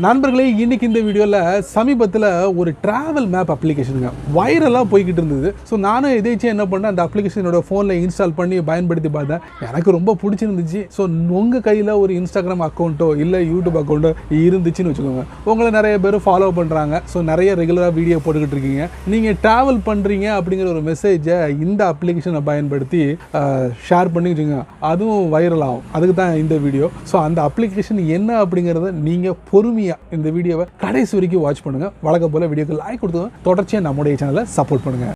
நண்பர்களே, இன்னைக்கு இந்த வீடியோவில் சமீபத்தில் ஒரு டிராவல் மேப் அப்ளிகேஷனுங்க வைரலாக போய்கிட்டு இருந்தது. ஸோ நானும் எதேச்சும் என்ன பண்ணேன், அந்த அப்ளிகேஷனோட ஃபோனில் இன்ஸ்டால் பண்ணி பயன்படுத்தி பார்த்தேன். எனக்கு ரொம்ப பிடிச்சிருந்துச்சு. ஸோ உங்கள் கையில் ஒரு இன்ஸ்டாகிராம் அக்கௌண்ட்டோ இல்லை யூடியூப் அக்கௌண்ட்டோ இருந்துச்சுன்னு வச்சுக்கோங்க, உங்களை நிறைய பேர் ஃபாலோ பண்ணுறாங்க. ஸோ நிறைய ரெகுலராக வீடியோ போட்டுக்கிட்டு இருக்கீங்க. நீங்கள் ட்ராவல் பண்ணுறீங்க அப்படிங்கிற ஒரு மெசேஜை இந்த அப்ளிகேஷனை பயன்படுத்தி ஷேர் பண்ணி வச்சுக்கோங்க, அதுவும் வைரல் ஆகும். அதுக்கு தான் இந்த வீடியோ. ஸோ அந்த அப்ளிகேஷன் என்ன அப்படிங்கிறத நீங்கள் பொறுமையாக இந்த வீடியோவை கடைசி வரைக்கும் வாட்ச் பண்ணுங்க. வழக்கம் போல வீடியோக்கு லைக் கொடுத்து தொடர்ச்சியாக நம்முடைய சேனலை சப்போர்ட் பண்ணுங்க.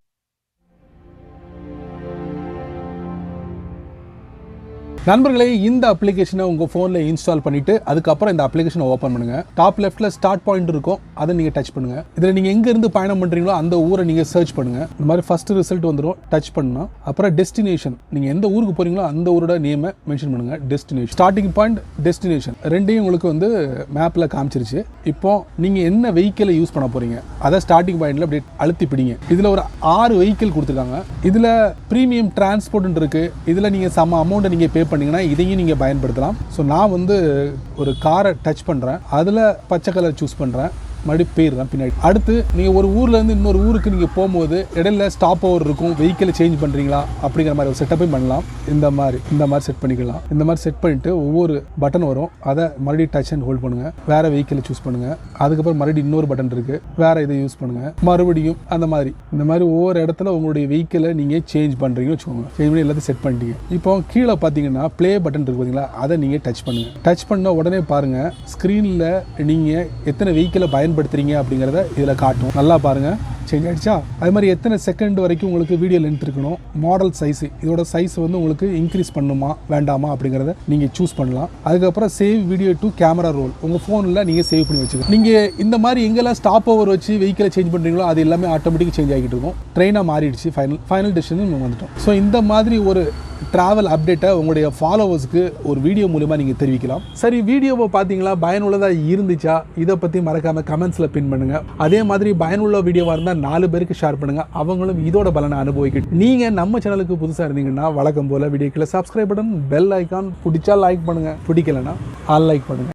நண்பர்களே, இந்த அப்ளிகேஷனை உங்கள் ஃபோனில் இன்ஸ்டால் பண்ணிவிட்டு அதுக்கப்புறம் இந்த அப்ளிகேஷனை ஓப்பன் பண்ணுங்கள். டாப் லெஃப்ட்டில் ஸ்டார்ட் பாயிண்ட் இருக்கும், அதை நீங்கள் டச் பண்ணுங்கள். இதில் நீங்கள் எங்கேருந்து பயணம் பண்ணுறீங்களோ அந்த ஊரை நீங்கள் சர்ச் பண்ணுங்கள். இந்த மாதிரி ஃபஸ்ட்டு ரிசல்ட் வந்துடும், டச் பண்ணணும். அப்புறம் டெஸ்டினேஷன், நீங்கள் எந்த ஊருக்கு போகிறீங்களோ அந்த ஊரோட நேமை மென்ஷன் பண்ணுங்கள். டெஸ்டினேஷன், ஸ்டார்டிங் பாயிண்ட், டெஸ்டினேஷன் ரெண்டையும் உங்களுக்கு வந்து மேப்பில் காமிச்சிருச்சு. இப்போ நீங்கள் என்ன வெஹிக்கிளை யூஸ் பண்ண போகிறீங்க அதை ஸ்டார்டிங் பாயிண்டில் அப்படி அழுத்தி பிடிங்க. இதில் ஒரு 6 வெஹிக்கிள் கொடுத்துருக்காங்க. இதில் ப்ரீமியம் டிரான்ஸ்போர்ட் இருக்குது. இதில் நீங்கள் சம அமௌண்ட்டை நீங்கள் பே பண்ணீங்கன்னா இதையும் நீங்கள் பயன்படுத்தலாம். ஸோ நான் வந்து ஒரு காரை டச் பண்ணுறேன், அதில் பச்சை கலர் சூஸ் பண்ணுறேன், மறுபடியும் போயிடுறேன் பின்னாடி. அடுத்து நீங்கள் ஒரு ஊர்லேருந்து இன்னொரு ஊருக்கு நீங்கள் போகும்போது இடையில ஸ்டாப் ஓவர் இருக்கும், வெஹிக்கிளை சேஞ்ச் பண்ணுறீங்களா அப்படிங்கிற மாதிரி ஒரு செட்டப்பையும் பண்ணலாம். இந்த மாதிரி செட் பண்ணிக்கலாம். இந்த மாதிரி செட் பண்ணிவிட்டு ஒவ்வொரு பட்டன் வரும், அதை மறுபடியும் டச் அண்ட் ஹோல்ட் பண்ணுங்கள். வேறு வெஹிக்கிளை சூஸ் பண்ணுங்கள். அதுக்கப்புறம் மறுபடியும் இன்னொரு பட்டன் இருக்குது, வேறு இதை யூஸ் பண்ணுங்கள். மறுபடியும் இந்த மாதிரி ஒவ்வொரு இடத்துல உங்களுடைய வெஹிக்கிளை நீங்கள் சேஞ்ச் பண்ணுறீங்கன்னு வச்சுக்கோங்க. சேஞ்ச் பண்ணி எல்லாத்தையும் செட் பண்ணிட்டீங்க. இப்போ கீழே பார்த்தீங்கன்னா ப்ளே பட்டன் இருக்குது பார்த்தீங்களா, அதை நீங்கள் டச் பண்ணுங்கள். டச் பண்ண உடனே பாருங்கள், ஸ்க்ரீனில் நீங்கள் எத்தனை வெஹிக்கிளை பயன்படுத்துறீங்க அப்படிங்கிறத இதில் காட்டும். நல்லா பாருங்கள், சேஞ்ச் ஆகிடுச்சா. அது மாதிரி எத்தனை செகண்ட் வரைக்கும் உங்களுக்கு வீடியோ லென்த் இருக்கணும், மாடல் சைஸு, இதோட சைஸ் வந்து உங்களுக்கு இன்க்ரீஸ் பண்ணுமா வேண்டாமா அப்படிங்கிறத நீங்கள் சூஸ் பண்ணலாம். அதுக்கப்புறம் save video to camera role, உங்கள் ஃபோனில் நீங்கள் சேவ் பண்ணி வச்சுக்கணும். நீங்கள் இந்த மாதிரி எங்கெல்லாம் ஸ்டாப் ஓவர் வச்சு வெஹிக்கிளை சேஞ்ச் பண்ணுறீங்களோ அது எல்லாமே ஆட்டோமேட்டிக்காக சேஞ்ச் ஆகிட்டு இருக்கும். ட்ரெயினாக மாறிடுச்சு, ஃபைனல் டெஸ்டினேஷன் நம்ம வந்துட்டோம். ஸோ இந்த மாதிரி ஒரு ட்ராவல் அப்டேட்டை உங்களுடைய ஃபாலோவர்ஸ்க்கு ஒரு வீடியோ மூலமா நீங்கள் தெரிவிக்கலாம். சரி, வீடியோவை பார்த்தீங்களா, பயனுள்ளதாக இருந்துச்சா? இதை பற்றி மறக்காமல் கமெண்ட்ஸில் பின் பண்ணுங்கள். அதே மாதிரி பயனுள்ள வீடியோவாக இருந்தால் 4 பேருக்கு ஷேர் பண்ணுங்கள், அவங்களும் இதோட பலனை அனுபவிக்கட்டும். நீங்கள் நம்ம சேனலுக்கு புதுசாக இருந்தீங்கன்னா வழக்கம் போல் வீடியோக்கில் சப்ஸ்கிரைப் பட்டன், பெல் ஐக்கான், பிடிச்சா லைக் பண்ணுங்கள், பிடிக்கலைன்னா அன்லைக் பண்ணுங்கள்.